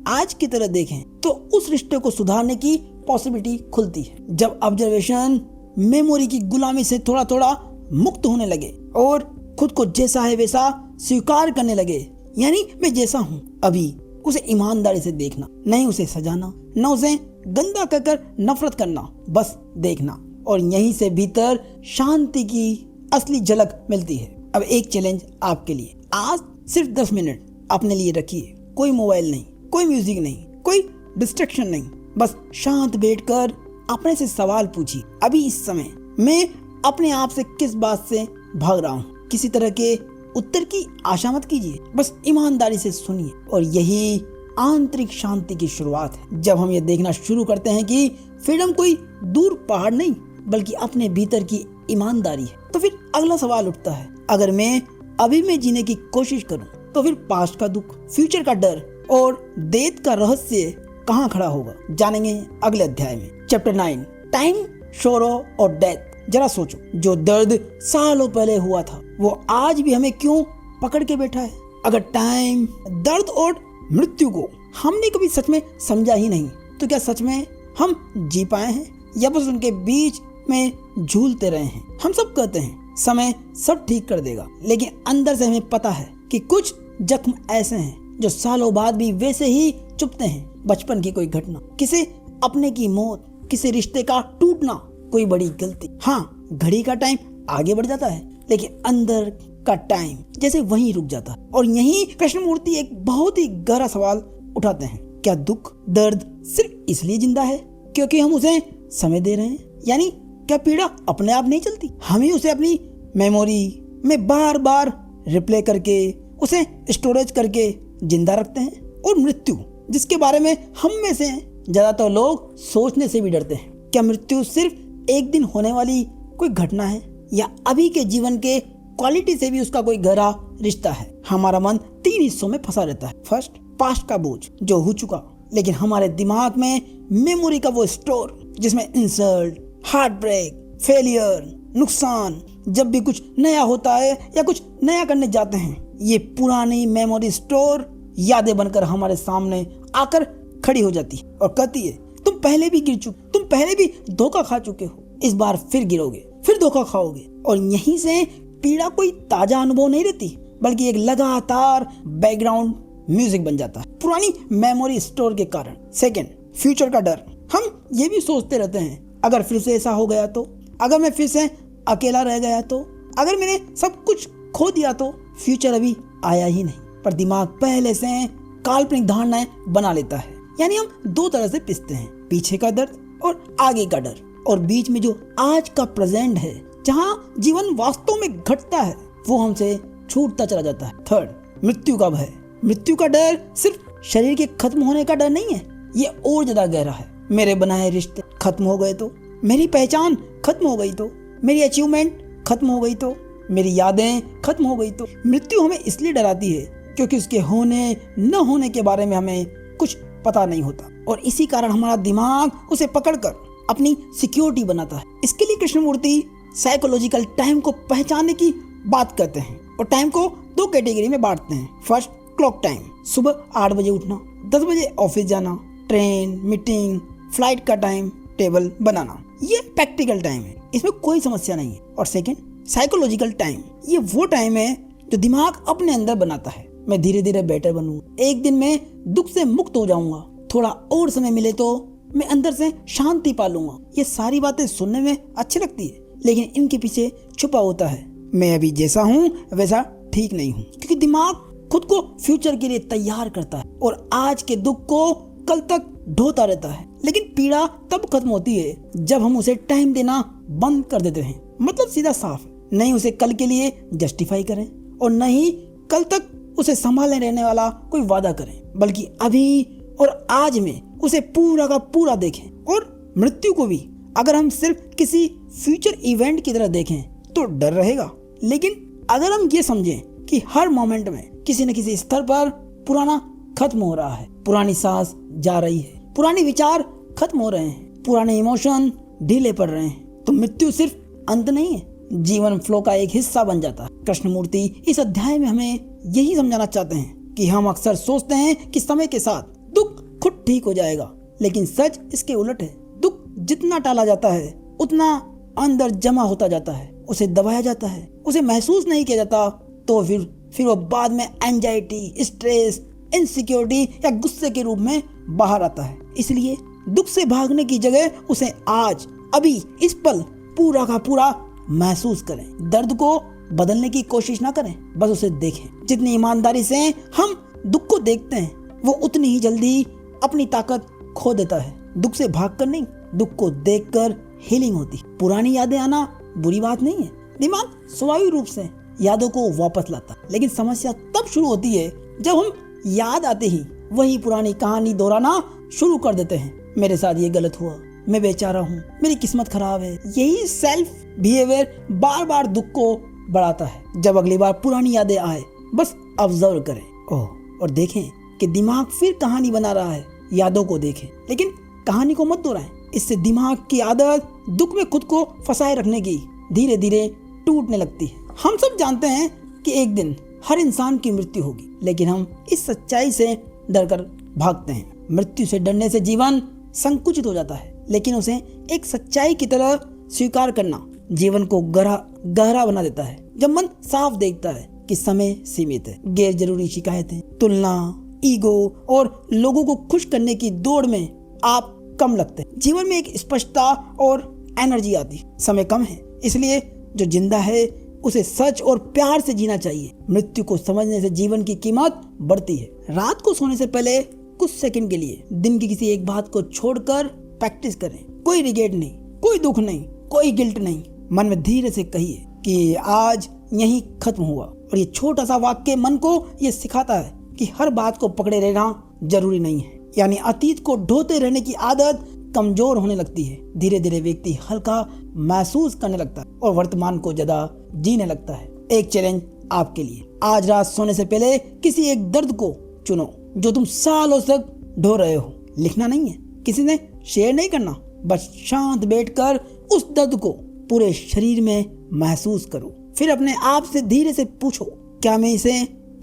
आज की तरह देखें तो उस रिश्ते को सुधारने की पॉसिबिलिटी खुलती है। जब ऑब्जर्वेशन मेमोरी की गुलामी से थोड़ा थोड़ा मुक्त होने लगे और खुद को जैसा है वैसा स्वीकार करने लगे, यानी मैं जैसा हूँ अभी, उसे ईमानदारी से देखना, नहीं उसे सजाना, न उसे गंदा कहकर नफरत करना, बस देखना। और यहीं से भीतर शांति की असली झलक मिलती है। अब एक चैलेंज आपके लिए, आज सिर्फ 10 मिनट अपने लिए रखिए। कोई मोबाइल नहीं, कोई म्यूजिक नहीं, कोई डिस्ट्रैक्शन नहीं, बस शांत बैठकर अपने से सवाल पूछिए, अभी इस समय मैं अपने आप से किस बात से भाग रहा हूँ? किसी तरह के उत्तर की आशा मत कीजिए, बस ईमानदारी से सुनिए। और यही आंतरिक शांति की शुरुआत है। जब हम ये देखना शुरू करते हैं कि फ्रीडम कोई दूर पहाड़ नहीं, बल्कि अपने भीतर की ईमानदारी है, तो फिर अगला सवाल उठता है, अगर मैं अभी में जीने की कोशिश करूं, तो फिर पास्ट का दुख, फ्यूचर का डर और डेथ का रहस्य कहाँ खड़ा होगा? जानेंगे अगले अध्याय में। चैप्टर 9, टाइम, सोरो और डेथ। जरा सोचो, जो दर्द सालों पहले हुआ था वो आज भी हमें क्यों पकड़ के बैठा है? अगर टाइम, दर्द और मृत्यु को हमने कभी सच में समझा ही नहीं, तो क्या सच में हम जी पाए हैं या बस उनके बीच में झूलते रहे हैं? हम सब कहते हैं समय सब ठीक कर देगा, लेकिन अंदर से हमें पता है कि कुछ जख्म ऐसे हैं जो सालों बाद भी वैसे ही चुभते हैं। बचपन की कोई घटना, किसी अपने की मौत, किसी रिश्ते का टूटना, कोई बड़ी गलती। हाँ, घड़ी का टाइम आगे बढ़ जाता है, लेकिन अंदर का टाइम जैसे वहीं रुक जाता है। और यहीं कृष्णमूर्ति एक बहुत ही गहरा सवाल उठाते हैं। क्या दुख, दर्द सिर्फ इसलिए जिंदा है क्योंकि हम उसे समय दे रहे हैं? यानी क्या पीड़ा अपने आप नहीं चलती, हमें उसे अपनी मेमोरी में बार बार रिप्ले करके, उसे स्टोरेज करके जिंदा रखते हैं? और मृत्यु, जिसके बारे में हम में से ज्यादातर लोग सोचने से भी डरते हैं, क्या मृत्यु सिर्फ एक दिन होने वाली कोई घटना है, या अभी के जीवन के क्वालिटी से भी उसका कोई गहरा रिश्ता है? हमारा मन 3 हिस्सों में फंसा रहता है। फर्स्ट, पास्ट का बोझ जो हो चुका, लेकिन हमारे दिमाग में मेमोरी का वो स्टोर जिसमें इंसल्ट, हार्ट ब्रेक, फेलियर, नुकसान, जब भी कुछ नया होता है या कुछ नया करने जाते हैं, ये पुरानी मेमोरी स्टोर यादें बनकर हमारे सामने आकर खड़ी हो जाती है और कहती है, तुम पहले भी गिर चुके, तुम पहले भी धोखा खा चुके हो, इस बार फिर गिरोगे, फिर धोखा खाओगे। और यहीं से पीड़ा कोई ताजा अनुभव नहीं रहती, बल्कि एक लगातार बैकग्राउंड म्यूजिक बन जाता है पुरानी मेमोरी स्टोर के कारण। सेकंड, फ्यूचर का डर। हम ये भी सोचते रहते हैं, अगर फिर से ऐसा हो गया तो, अगर मैं फिर से अकेला रह गया तो, अगर मैंने सब कुछ खो दिया तो। फ्यूचर अभी आया ही नहीं, पर दिमाग पहले से काल्पनिक धारणाएं बना लेता है। यानी हम 2 तरह से पिसते हैं, पीछे का दर्द और आगे का डर, और बीच में जो आज का प्रेजेंट है, जहाँ जीवन वास्तव में घटता है, वो हमसे छूटता चला जाता है। थर्ड, मृत्यु का भय। मृत्यु का डर सिर्फ शरीर के खत्म होने का डर नहीं है, ये और ज्यादा गहरा है। मेरे बनाए रिश्ते खत्म हो गए तो, मेरी पहचान खत्म हो गई तो, मेरी अचीवमेंट खत्म हो गई तो, मेरी यादें खत्म हो गई तो। मृत्यु हमें इसलिए डराती है क्योंकि उसके होने न होने के बारे में हमें कुछ पता नहीं होता, और इसी कारण हमारा दिमाग उसे पकड़कर अपनी सिक्योरिटी बनाता है। इसके लिए कृष्णमूर्ति साइकोलॉजिकल टाइम को पहचानने की बात करते हैं, और टाइम को 2 कैटेगरी में बांटते हैं। फर्स्ट, क्लॉक टाइम, सुबह 8 बजे उठना, 10 बजे ऑफिस जाना, ट्रेन, मीटिंग, फ्लाइट का टाइम टेबल बनाना, ये प्रैक्टिकल टाइम है, इसमें कोई समस्या नहीं है। और सेकंड, साइकोलॉजिकल टाइम, ये वो टाइम है जो दिमाग अपने अंदर बनाता है। मैं धीरे धीरे बेटर बनूंगा, एक दिन में दुख से मुक्त हो जाऊंगा, थोड़ा और समय मिले तो मैं अंदर से शांति पालूंगा। ये सारी बातें सुनने में अच्छी लगती है, लेकिन इनके पीछे छुपा होता है, मैं अभी जैसा हूँ वैसा ठीक नहीं हूँ। क्योंकि दिमाग खुद को फ्यूचर के लिए तैयार करता है और आज के दुख को कल तक ढोता रहता है। लेकिन पीड़ा तब खत्म होती है जब हम उसे टाइम देना बंद कर देते हैं। मतलब सीधा साफ, नहीं उसे कल के लिए जस्टिफाई करें और नहीं कल तक उसे संभाले रहने वाला कोई वादा करें, बल्कि अभी और आज में उसे पूरा का पूरा देखें। और मृत्यु को भी अगर हम सिर्फ किसी फ्यूचर इवेंट की तरह देखें तो डर रहेगा, लेकिन अगर हम ये समझें कि हर मोमेंट में किसी न किसी स्तर पर पुराना खत्म हो रहा है, पुरानी सांस जा रही है, पुराने विचार खत्म हो रहे हैं, पुराने इमोशन ढीले पड़ रहे हैं, तो मृत्यु सिर्फ अंत नहीं है, जीवन फ्लो का एक हिस्सा बन जाता है। कृष्णमूर्ति इस अध्याय में हमें यही समझाना चाहते हैं कि हम अक्सर सोचते हैं कि समय के साथ दुख खुद ठीक हो जाएगा, लेकिन सच इसके उलट है। दुख जितना टाला जाता है उतना अंदर जमा होता जाता है, उसे दबाया जाता है, उसे महसूस नहीं किया जाता, तो फिर वो बाद में एंजाइटी, स्ट्रेस, इनसिक्योरिटी या गुस्से के रूप में बाहर आता है। इसलिए दुख से भागने की जगह उसे आज, अभी, इस पल पूरा का पूरा महसूस करें। दर्द को बदलने की कोशिश ना करें, बस उसे देखें। जितनी ईमानदारी से हम दुख को देखते हैं, वो उतनी ही जल्दी अपनी ताकत खो देता है। दुख से भागकर नहीं, दुख को देखकर हीलिंग होती। पुरानी यादें आना बुरी बात नहीं है, दिमाग स्वाभाविक रूप से यादों को वापस लाता, लेकिन समस्या तब शुरू होती है जब हम याद आते ही वही पुरानी कहानी दोहराना शुरू कर देते हैं। मेरे साथ ये गलत हुआ, मैं बेचारा हूँ, मेरी किस्मत खराब है। यही सेल्फ बिहेवियर बार बार दुख को बढ़ाता है। जब अगली बार पुरानी यादें आए, बस ऑब्जर्व करें और देखें कि दिमाग फिर कहानी बना रहा है। यादों को देखें, लेकिन कहानी को मत दोहराएं। इससे दिमाग की आदत दुख में खुद को फंसाए रखने की धीरे धीरे टूटने लगती है। हम सब जानते हैं कि एक दिन हर इंसान की मृत्यु होगी, लेकिन हम इस सच्चाई से डरकर भागते हैं। मृत्यु से डरने से जीवन संकुचित हो जाता है, लेकिन उसे एक सच्चाई की तरह स्वीकार करना जीवन को गहरा बना देता है। जब मन साफ देखता है कि समय सीमित है, गैर जरूरी शिकायतें, तुलना, ईगो और लोगों को खुश करने की दौड़ में आप कम लगते हैं। जीवन में एक स्पष्टता और एनर्जी आती। समय कम है, इसलिए जो जिंदा है उसे सच और प्यार से जीना चाहिए। मृत्यु को समझने से जीवन की कीमत बढ़ती है। रात को सोने से पहले कुछ सेकंड के लिए दिन की किसी एक बात को छोड़कर प्रैक्टिस करें। कोई रिग्रेट नहीं, कोई दुख नहीं, कोई गिल्ट नहीं। मन में धीरे से कहिए कि आज यही खत्म हुआ। और ये छोटा सा वाक्य मन को ये सिखाता है कि हर बात को पकड़े रहना जरूरी नहीं है। यानी अतीत को ढोते रहने की आदत कमजोर होने लगती है। धीरे धीरे व्यक्ति हल्का महसूस करने लगता है और वर्तमान को ज्यादा जीने लगता है। एक चैलेंज आपके लिए, आज रात सोने से पहले किसी एक दर्द को चुनो जो तुम सालों तक ढो रहे हो। लिखना नहीं है, किसी ने शेयर नहीं करना, बस शांत बैठकर उस दर्द को पूरे शरीर में महसूस करो। फिर अपने आप से धीरे से पूछो, क्या मैं इसे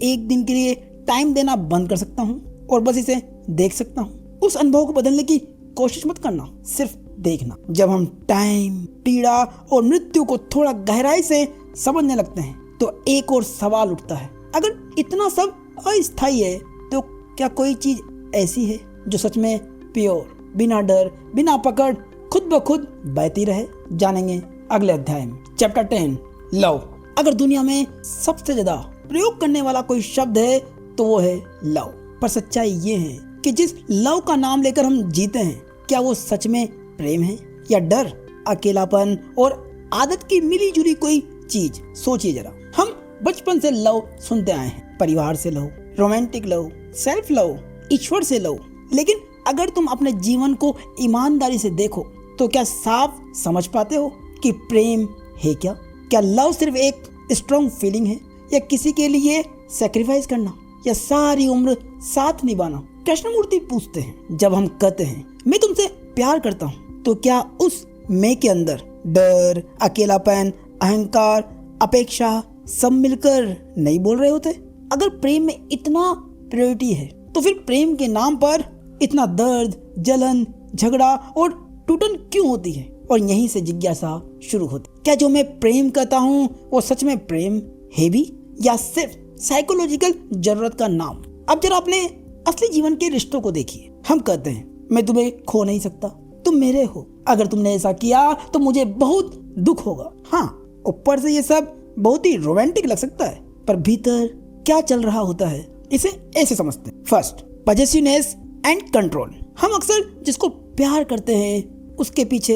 एक दिन के लिए टाइम देना बंद कर सकता हूँ और बस इसे देख सकता हूँ। उस अनुभव को बदलने की कोशिश मत करना, सिर्फ देखना। जब हम टाइम, पीड़ा और मृत्यु को थोड़ा गहराई से समझने लगते हैं तो एक और सवाल उठता है, अगर इतना सब अस्थायी है तो क्या कोई चीज ऐसी है जो सच में प्योर, बिना डर, बिना पकड़, खुद ब खुद बहती रहे? जानेंगे अगले अध्याय में। Chapter 10, love. अगर दुनिया में सबसे ज्यादा प्रयोग करने वाला कोई शब्द है तो वो है लव। पर सच्चाई ये है कि जिस लव का नाम लेकर हम जीते हैं, क्या वो सच में प्रेम है या डर, अकेलापन और आदत की मिली जुली कोई चीज? सोचिए जरा। हम बचपन से लव सुनते आए हैं, परिवार से love, romantic love, self love, ईश्वर से लव। लेकिन अगर तुम अपने जीवन को ईमानदारी से देखो तो क्या साफ समझ पाते हो कि प्रेम है क्या? क्या लव सिर्फ एक स्ट्रॉन्ग फीलिंग है, या किसी के लिए सैक्रिफाइस करना, या सारी उम्र साथ निभाना? कृष्णमूर्ति पूछते हैं, जब हम कहते हैं मैं तुमसे प्यार करता हूँ, तो क्या उस मैं के अंदर डर, अकेलापन, अहंकार, अपेक्षा सब मिलकर नहीं बोल रहे होते? अगर प्रेम में इतना प्रायोरिटी है तो फिर प्रेम के नाम पर इतना दर्द, जलन, झगड़ा और टूटन क्यों होती है? और यहीं से जिज्ञासा शुरू होती, क्या जो मैं प्रेम करता हूँ वो सच में प्रेम है भी, या सिर्फ साइकोलॉजिकल जरूरत का नाम? अब जरा अपने असली जीवन के रिश्तों को देखिए। हम कहते हैं मैं तुम्हें खो नहीं सकता, तुम मेरे हो, अगर तुमने ऐसा किया तो मुझे बहुत दुख होगा। हाँ, ऊपर से ये सब बहुत ही रोमांटिक लग सकता है, पर भीतर क्या चल रहा होता है इसे ऐसे समझते हैं। First, possessiveness and control. हम अक्सर जिसको प्यार करते हैं उसके पीछे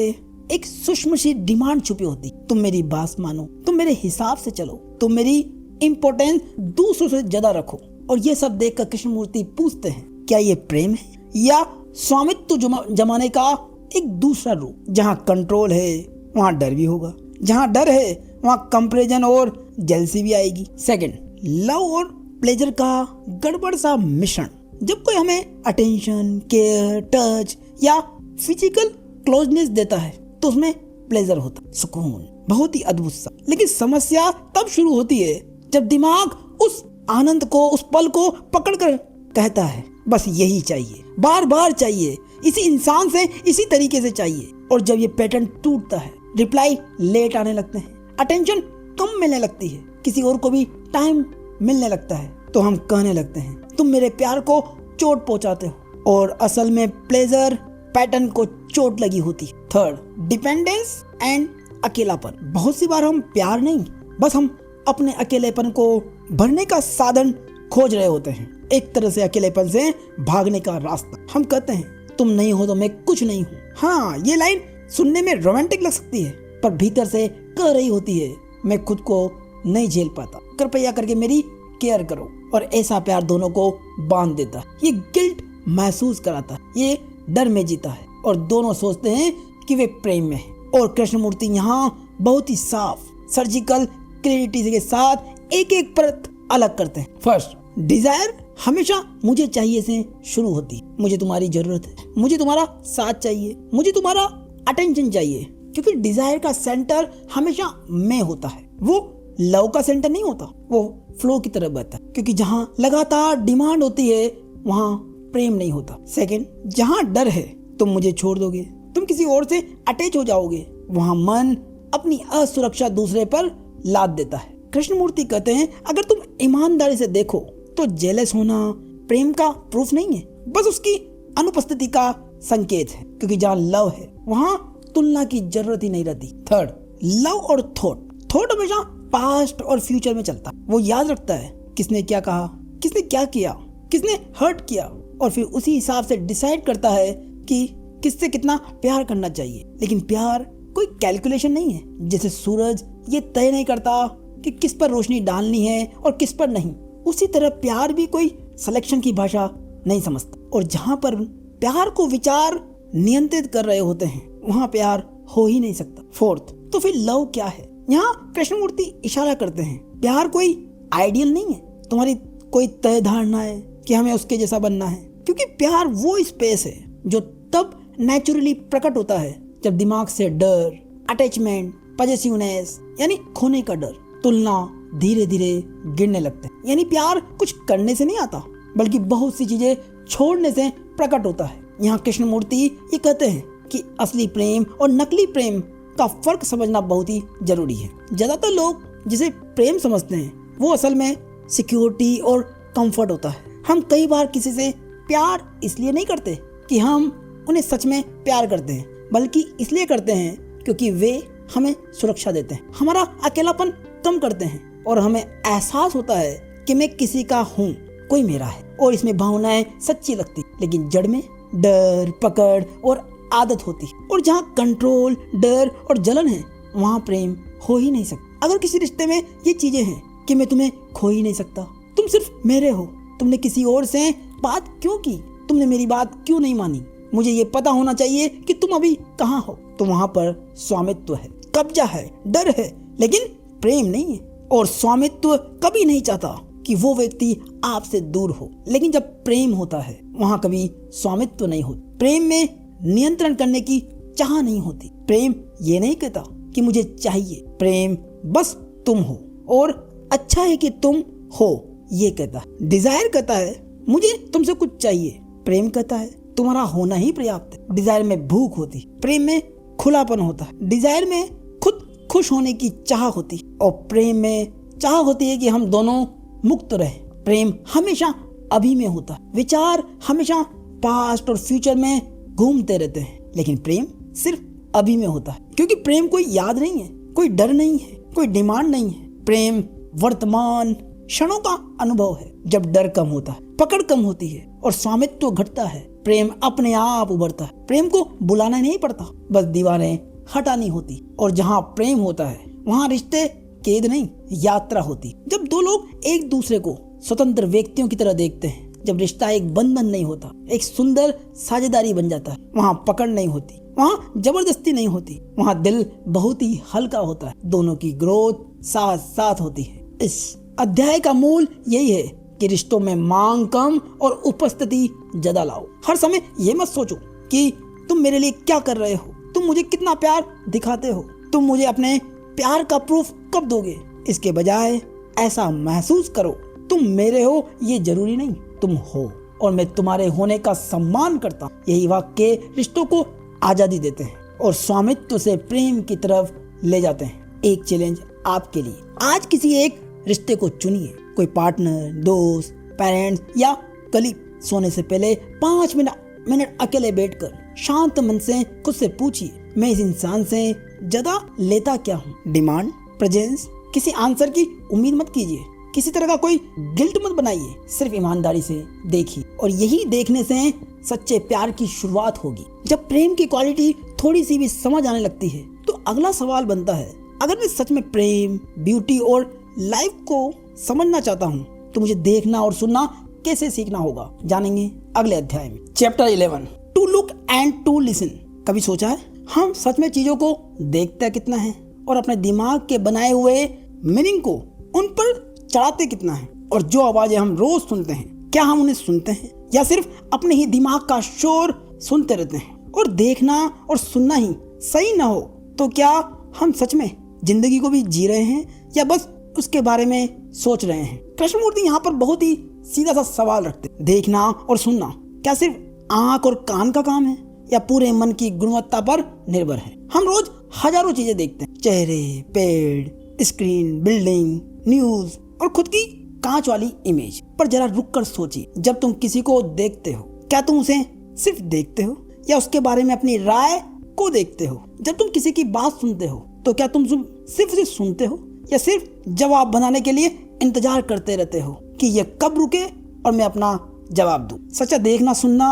एक सूक्ष्म सी डिमांड छुपी होती, तुम मेरी बात मानो, तुम मेरे हिसाब से चलो, तुम मेरी इम्पोर्टेंस दूसरों से ज्यादा रखो। और ये सब देखकर कृष्णमूर्ति पूछते हैं, क्या ये प्रेम है या स्वामित्व जमाने का एक दूसरा रूप? जहाँ कंट्रोल है वहाँ डर भी होगा, जहाँ डर है वहाँ कंपैरिजन और जेलसी भी आएगी। सेकंड, लव और प्लेजर का गड़बड़ सा मिश्रण। जब कोई हमें अटेंशन, केयर, टच या फिजिकल क्लोजनेस देता है तो उसमें प्लेजर होता है, सुकून, बहुत ही अद्भुत सा। लेकिन समस्या तब शुरू होती है जब दिमाग उस आनंद को, उस पल को पकड़कर कहता है बस यही चाहिए, बार बार चाहिए, इसी इंसान से इसी तरीके से चाहिए। और जब ये पैटर्न टूटता है, रिप्लाई लेट आने लगते हैं, अटेंशन कम मिलने लगती है, किसी और को भी टाइम मिलने लगता है, तो हम कहने लगते हैं तुम मेरे प्यार को चोट पहुंचाते हो। और असल में प्लेजर पैटर्न को चोट लगी होती। थर्ड, डिपेंडेंस एंड अकेलापन। बहुत सी बार हम प्यार नहीं, बस हम अपने अकेलेपन को भरने का साधन खोज रहे होते हैं, एक तरह से अकेलेपन से भागने का रास्ता। हम कहते हैं तुम नहीं हो तो मैं कुछ नहीं हूँ। हाँ, ये लाइन सुनने में रोमांटिक लग सकती है, पर भीतर से कह रही होती है मैं खुद को नहीं झेल पाता, कृपया करके मेरी केयर करो। और ऐसा प्यार दोनों को बांध देता है, ये गिल्ट महसूस कराता है, ये डर में जीता है, और दोनों सोचते हैं कि वे प्रेम में है। और कृष्णमूर्ति यहाँ बहुत ही साफ, सर्जिकल क्लैरिटी के साथ एक एक परत अलग करते हैं। फर्स्ट, डिजायर हमेशा मुझे चाहिए से शुरू होती है। मुझे तुम्हारी जरूरत है, मुझे तुम्हारा साथ चाहिए, मुझे तुम्हारा अटेंशन चाहिए, क्योंकि डिजायर का सेंटर हमेशा मैं होता है, वो लव का सेंटर नहीं होता, वो फ्लो की तरफ बहता है, क्योंकि जहाँ लगातार डिमांड होती है वहाँ प्रेम नहीं होता। सेकंड, जहाँ डर है तुम मुझे छोड़ दोगे, तुम किसी और से अटैच हो जाओगे, वहाँ मन अपनी असुरक्षा दूसरे पर लाद देता है। कृष्णमूर्ति कहते हैं अगर तुम ईमानदारी से देखो तो जेलस होना प्रेम का प्रूफ नहीं है, बस उसकी अनुपस्थिति का संकेत है, क्योंकि जहाँ लव है वहाँ तुलना की जरूरत ही नहीं रहती। थर्ड, लव और थॉट हमेशा पास्ट और फ्यूचर में चलता है। वो याद रखता है किसने क्या कहा, किसने क्या किया, किसने हर्ट किया, और फिर उसी हिसाब से डिसाइड करता है कि किससे कितना प्यार करना चाहिए। लेकिन प्यार कोई कैलकुलेशन नहीं है। जैसे सूरज ये तय नहीं करता कि किस पर रोशनी डालनी है और किस पर नहीं, उसी तरह प्यार भी कोई सिलेक्शन की भाषा नहीं समझता। और जहां पर प्यार को विचार नियंत्रित कर रहे होते हैं वहां प्यार हो ही नहीं सकता। फोर्थ, तो फिर लव क्या है? यहाँ कृष्णमूर्ति इशारा करते हैं प्यार कोई आइडियल नहीं है, तुम्हारी कोई तय धारणा है कि हमें उसके जैसा बनना है। क्योंकि प्यार वो स्पेस है जो तब नेचुरली प्रकट होता है जब दिमाग से डर, अटैचमेंट, पॉजेसिवनेस यानी खोने का डर, तुलना धीरे धीरे गिरने लगते हैं। यानी प्यार कुछ करने से नहीं आता बल्कि बहुत सी चीजें छोड़ने से प्रकट होता है। यहाँ कृष्णमूर्ति ये कहते हैं कि असली प्रेम और नकली प्रेम का फर्क समझना बहुत ही जरूरी है। ज्यादातर लोग जिसे प्रेम समझते हैं वो असल में सिक्योरिटी और कंफर्ट होता है। हम कई बार किसी से प्यार इसलिए नहीं करते कि हम उन्हें सच में प्यार करते हैं, बल्कि इसलिए करते हैं क्योंकि वे हमें सुरक्षा देते हैं, हमारा अकेलापन कम करते हैं और हमें एहसास होता है कि मैं किसी का हूँ, कोई मेरा है, और इसमें भावनाएं सच्ची लगती। लेकिन जड़ में डर, पकड़ और आदत होती है। और जहाँ कंट्रोल, डर और जलन है वहाँ प्रेम हो ही नहीं सकता। अगर किसी रिश्ते में ये चीजें हैं कि मैं तुम्हें खो ही नहीं सकता, तुम सिर्फ मेरे हो, तुमने किसी और से बात क्यों की, तुमने मेरी बात क्यों नहीं मानी, मुझे ये पता होना चाहिए कि तुम अभी कहाँ हो, तो वहाँ पर स्वामित्व है, कब्जा है, डर है, लेकिन प्रेम नहीं है। और स्वामित्व कभी नहीं चाहता कि वो व्यक्ति आपसे दूर हो। लेकिन जब प्रेम होता है वहाँ कभी स्वामित्व नहीं होता। प्रेम में नियंत्रण करने की चाह नहीं होती। प्रेम ये नहीं कहता कि मुझे चाहिए, प्रेम बस तुम हो और अच्छा है कि तुम हो ये कहता है। डिजायर कहता है मुझे तुमसे कुछ चाहिए, प्रेम कहता है तुम्हारा होना ही पर्याप्त है। डिजायर में भूख होती, प्रेम में खुलापन होता है। डिजायर में खुद खुश होने की चाह होती और प्रेम में चाह होती है कि हम दोनों मुक्त रहे। प्रेम हमेशा अभी में होता है। विचार हमेशा पास्ट और फ्यूचर में घूमते रहते हैं, लेकिन प्रेम सिर्फ अभी में होता है। क्योंकि प्रेम कोई याद नहीं है, कोई डर नहीं है, कोई डिमांड नहीं है। प्रेम वर्तमान क्षणों का अनुभव है। जब डर कम होता है, पकड़ कम होती है और स्वामित्व घटता है, प्रेम अपने आप उभरता है। प्रेम को बुलाना नहीं पड़ता, बस दीवारें हटानी होती। और जहाँ प्रेम होता है वहाँ रिश्ते कैद नहीं, यात्रा होती। जब दो लोग एक दूसरे को स्वतंत्र व्यक्तियों की तरह देखते हैं, जब रिश्ता एक बंधन नहीं होता, एक सुंदर साझेदारी बन जाता है, वहाँ पकड़ नहीं होती, वहाँ जबरदस्ती नहीं होती, वहाँ दिल बहुत ही हल्का होता है। दोनों की ग्रोथ साथ साथ होती है। इस अध्याय का मूल यही है कि रिश्तों में मांग कम और उपस्थिति ज्यादा लाओ। हर समय ये मत सोचो कि तुम मेरे लिए क्या कर रहे हो, तुम मुझे कितना प्यार दिखाते हो, तुम मुझे अपने प्यार का प्रूफ कब दोगे। इसके बजाय ऐसा महसूस करो तुम मेरे हो, ये जरूरी नहीं, तुम हो और मैं तुम्हारे होने का सम्मान करता हूँ। यही वाक्य रिश्तों को आजादी देते हैं और स्वामित्व से प्रेम की तरफ ले जाते हैं। एक चैलेंज आपके लिए, आज किसी एक रिश्ते को चुनिए, कोई पार्टनर, दोस्त, पेरेंट्स या कलीग। सोने से पहले 5 मिनट अकेले बैठकर शांत मन से खुद से पूछिए, मैं इस इंसान से ज्यादा लेता क्या हूँ। डिमांड, प्रेजेंस, किसी आंसर की उम्मीद मत कीजिए, किसी तरह का कोई गिल्ट मत बनाइए, सिर्फ ईमानदारी से देखिए। और यही देखने से सच्चे प्यार की शुरुआत होगी। जब प्रेम की क्वालिटी थोड़ी सी भी समझ आने लगती है तो अगला सवाल बनता है, अगर मैं सच में प्रेम, ब्यूटी और लाइफ को समझना चाहता हूँ तो मुझे देखना और सुनना कैसे सीखना होगा, जानेंगे अगले अध्याय में। Chapter 11, to look and to listen. कभी सोचा है हम सच में चीजों को देखते कितना है और अपने दिमाग के बनाए हुए मीनिंग को उन पर चढ़ाते कितना है। और जो आवाजें हम रोज सुनते हैं, क्या हम उन्हें सुनते हैं या सिर्फ अपने ही दिमाग का शोर सुनते रहते हैं। और देखना और सुनना ही सही ना हो तो क्या हम सच में जिंदगी को भी जी रहे हैं या बस उसके बारे में सोच रहे हैं। कृष्णमूर्ति यहाँ पर बहुत ही सीधा सा सवाल रखते, देखना और सुनना क्या सिर्फ आंख और कान का काम है या पूरे मन की गुणवत्ता पर निर्भर है। हम रोज हजारों चीजें देखते हैं, चेहरे, पेड़, स्क्रीन, बिल्डिंग, न्यूज और खुद की कांच वाली इमेज। पर जरा रुक कर सोचिए, जब तुम किसी को देखते हो क्या तुम उसे सिर्फ देखते हो या उसके बारे में अपनी राय को देखते हो, जब तुम किसी की बात सुनते हो, तो क्या तुम सिर्फ उसे सुनते हो या सिर्फ जवाब बनाने के लिए इंतजार करते रहते हो कि ये कब रुके और मैं अपना जवाब दूं? सच्चा देखना सुनना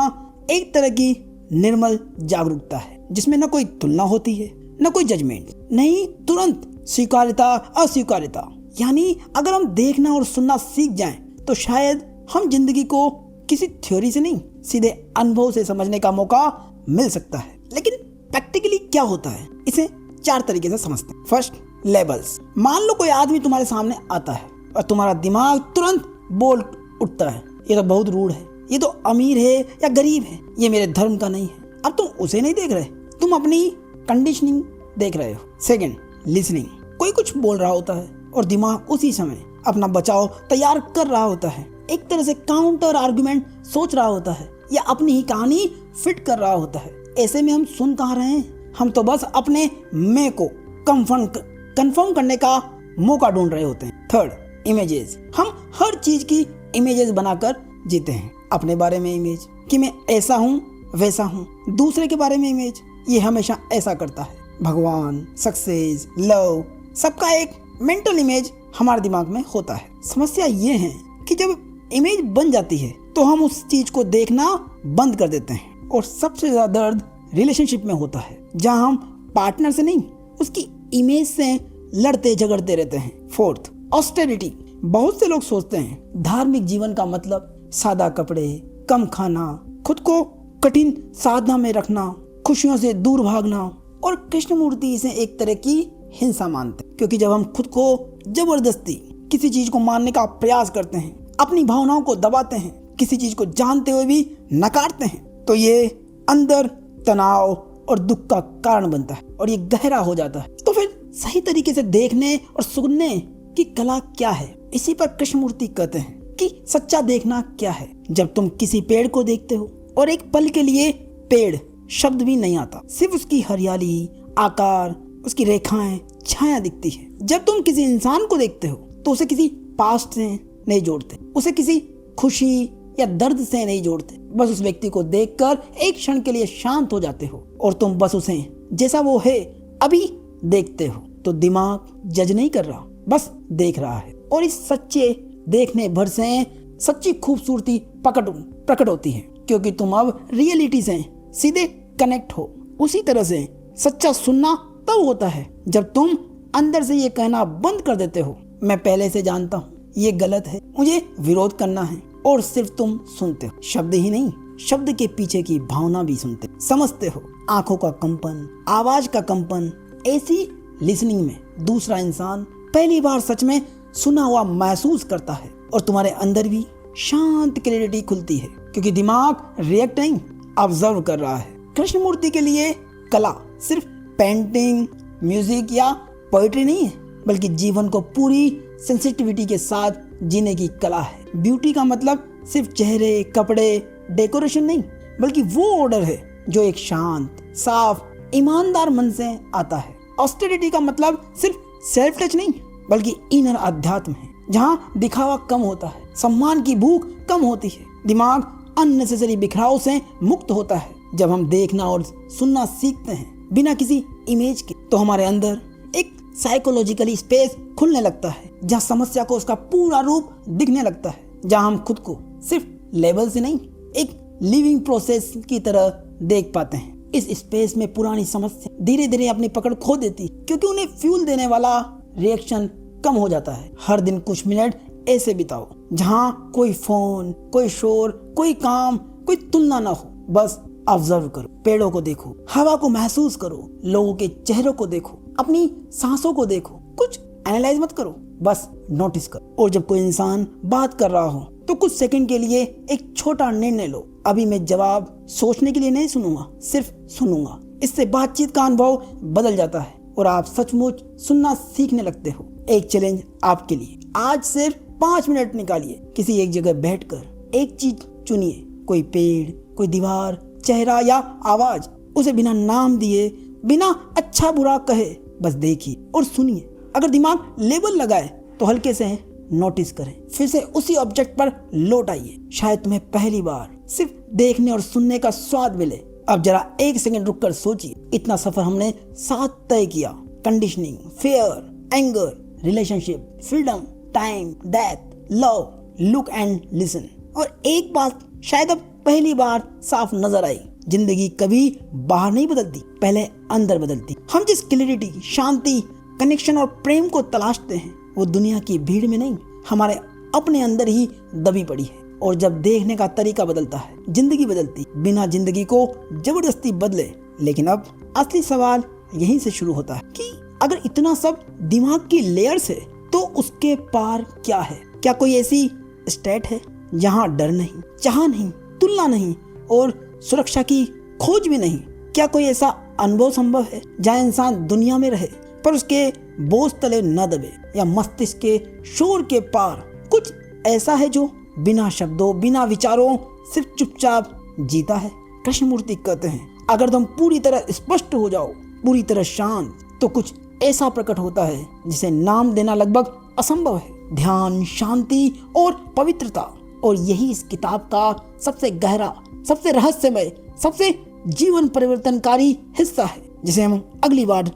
एक तरह की निर्मल जागरूकता है, जिसमें न कोई तुलना होती है, न कोई जजमेंट, नहीं तुरंत स्वीकार्यता अस्वीकार्यता। यानी अगर हम देखना और सुनना सीख जाएं तो शायद हम जिंदगी को किसी थ्योरी से नहीं, सीधे अनुभव से समझने का मौका मिल सकता है। लेकिन प्रैक्टिकली क्या होता है, इसे 4 तरीके से समझते हैं। First, labels. मान लो कोई आदमी तुम्हारे सामने आता है और तुम्हारा दिमाग तुरंत बोल उठता है, ये तो बहुत रूड है, ये तो अमीर है या गरीब है, ये मेरे धर्म का नहीं है। अब तुम उसे नहीं देख रहे, तुम अपनी कंडीशनिंग देख रहे हो। Second, listening. कोई कुछ बोल रहा होता है और दिमाग उसी समय अपना बचाव तैयार कर रहा होता है, एक तरह से काउंटर आर्गुमेंट सोच रहा होता है या अपनी ही कहानी फिट कर रहा होता है। ऐसे में हम सुन कहाँ रहे हैं, हम तो बस अपने मैं को कंफर्म करने का मौका ढूंढ रहे होते हैं। Third, images. हम हर चीज की इमेजेस बनाकर जीते हैं। अपने बारे में इमेज कि मैं ऐसा हूँ वैसा हूँ, दूसरे के बारे में इमेज, ये हमेशा ऐसा करता है। भगवान, सक्सेस, लव, सबका एक मेंटल इमेज हमारे दिमाग में होता है। समस्या ये है कि जब इमेज बन जाती है तो हम उस चीज को देखना बंद कर देते हैं, और सबसे ज्यादा दर्द रिलेशनशिप में होता है, जहां हम पार्टनर से नहीं, उसकी इमेज से लड़ते झगड़ते रहते हैं। Fourth, austerity. बहुत से लोग सोचते हैं धार्मिक जीवन का मतलब सादा कपड़े, कम खाना, खुद को कठिन साधना में रखना, खुशियों से दूर भागना, और कृष्णमूर्ति इसे एक तरह की हिंसा मानते हैं, क्योंकि जब हम खुद को जबरदस्ती किसी चीज को मानने का प्रयास करते हैं, अपनी भावनाओं को दबाते हैं, किसी चीज को जानते हुए भी नकारते हैं, तो ये अंदर तनाव और दुख का कारण बनता है और ये गहरा हो जाता है। तो फिर सही तरीके से देखने और सुनने की कला क्या है? इसी पर कृष्णमूर्ति कहते हैं कि सच्चा देखना क्या है। जब तुम किसी पेड़ को देखते हो और एक पल के लिए पेड़ शब्द भी नहीं आता, सिर्फ उसकी हरियाली, आकार, उसकी रेखाएं, छाया दिखती है। जब तुम किसी इंसान को देखते हो तो उसे किसी पास्ट से नहीं जोड़ते, उसे किसी खुशी या दर्द से नहीं जोड़ते, बस उस व्यक्ति को देखकर एक क्षण के लिए शांत हो जाते हो और तुम बस उसे जैसा वो है अभी देखते हो। तो दिमाग जज नहीं कर रहा, बस देख रहा है, और इस सच्चे देखने भर से सच्ची खूबसूरती प्रकट होती है, क्योंकि तुम अब रियलिटी से सीधे कनेक्ट हो। उसी तरह से सच्चा सुनना तब होता है जब तुम अंदर से ये कहना बंद कर देते हो, मैं पहले से जानता हूँ ये गलत है, मुझे विरोध करना है, और सिर्फ तुम सुनते हो। शब्द ही नहीं, शब्द के पीछे की भावना भी सुनते, समझते हो। आंखों का कंपन, आवाज का कंपन, ऐसी लिसनिंग में दूसरा इंसान पहली बार सच में सुना हुआ महसूस करता है, और तुम्हारे अंदर भी शांत क्लैरिटी खुलती है, क्योंकि दिमाग रिएक्ट नहीं, ऑब्जर्व कर रहा है। कृष्णमूर्ति के लिए कला सिर्फ पेंटिंग, म्यूजिक या पोएट्री नहीं है, बल्कि जीवन को पूरी सेंसिटिविटी के साथ जीने की कला है। ब्यूटी का मतलब सिर्फ चेहरे, कपड़े, डेकोरेशन नहीं, बल्कि वो ऑर्डर है जो एक शांत, साफ, ईमानदार मन से आता है। ऑस्टेरिटी का मतलब सिर्फ सेल्फ टच नहीं, बल्कि इनर अध्यात्म है, जहाँ दिखावा कम होता है, सम्मान की भूख कम होती है, दिमाग अननेसेसरी बिखराव से मुक्त होता है। जब हम देखना और सुनना सीखते हैं बिना किसी इमेज के, तो हमारे अंदर एक साइकोलॉजिकली स्पेस खुलने लगता है, जहाँ समस्या को उसका पूरा रूप दिखने लगता है, जहाँ हम खुद को सिर्फ लेवल से नहीं, एक लिविंग प्रोसेस की तरह देख पाते हैं। इस स्पेस में पुरानी समस्या धीरे धीरे अपनी पकड़ खो देती, क्योंकि उन्हें फ्यूल देने वाला रिएक्शन कम हो जाता है। हर दिन कुछ मिनट ऐसे बिताओ जहाँ कोई फोन, कोई शोर, कोई काम, कोई तुलना ना हो, बस ऑब्जर्व करो। पेड़ों को देखो, हवा को महसूस करो, लोगों के चेहरों को देखो, अपनी सांसों को देखो। कुछ एनालाइज मत करो, बस नोटिस करो। और जब कोई इंसान बात कर रहा हो तो कुछ सेकंड के लिए एक छोटा निर्णय लो, अभी मैं जवाब सोचने के लिए नहीं सुनूंगा, सिर्फ सुनूंगा। इससे बातचीत का अनुभव बदल जाता है और आप सचमुच सुनना सीखने लगते हो। एक चैलेंज आपके लिए, आज सिर्फ 5 मिनट निकालिए, किसी एक जगह बैठकर एक चीज चुनिए, कोई पेड़, कोई दीवार, चेहरा या आवाज, उसे बिना नाम दिए, बिना अच्छा बुरा कहे, बस देखिए और सुनिए। अगर दिमाग लेबल लगाए तो हल्के से नोटिस करें, फिर से उसी ऑब्जेक्ट पर लौट आइए। शायद तुम्हें पहली बार सिर्फ देखने और सुनने का स्वाद मिले। अब जरा 1 सेकंड रुककर सोचिए, इतना सफर हमने साथ तय किया। Conditioning, fair, anger, relationship, freedom, time, death, love, look and listen. और एक बात शायद अब पहली बार साफ नजर आई, जिंदगी कभी बाहर नहीं बदलती, पहले अंदर बदलती। हम जिस क्लैरिटी, शांति, कनेक्शन और प्रेम को तलाशते हैं वो दुनिया की भीड़ में नहीं, हमारे अपने अंदर ही दबी पड़ी है। और जब देखने का तरीका बदलता है, जिंदगी बदलती बिना जिंदगी को जबरदस्ती बदले। लेकिन अब असली सवाल यहीं से शुरू होता है कि अगर इतना सब दिमाग की लेयर्स है तो उसके पार क्या है? क्या कोई ऐसी स्टेट है जहाँ डर नहीं, चाह नहीं, तुलना नहीं और सुरक्षा की खोज भी नहीं? क्या कोई ऐसा अनुभव संभव है जहाँ इंसान दुनिया में रहे पर उसके बोझ तले न दबे, या मस्तिष्क के शोर के पार कुछ ऐसा है जो बिना शब्दों, बिना विचारों, सिर्फ चुपचाप जीता है? कृष्णमूर्ति कहते हैं, अगर तुम पूरी तरह स्पष्ट हो जाओ, पूरी तरह शांत, तो कुछ ऐसा प्रकट होता है जिसे नाम देना लगभग असंभव है। ध्यान, शांति और पवित्रता। और यही इस किताब का सबसे गहरा, सबसे रहस्यमय, सबसे जीवन परिवर्तनकारी हिस्सा है, जिसे हम अगली बार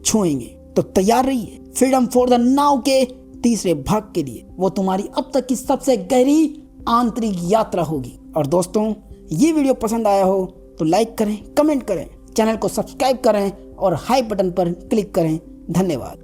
छुएंगे। तो तैयार रहिए फ्रीडम फॉर द नाउ के तीसरे भाग के लिए। वो तुम्हारी अब तक की सबसे गहरी आंतरिक यात्रा होगी। और दोस्तों, ये वीडियो पसंद आया हो तो लाइक करें, कमेंट करें, चैनल को सब्सक्राइब करें और हाई बटन पर क्लिक करें। धन्यवाद।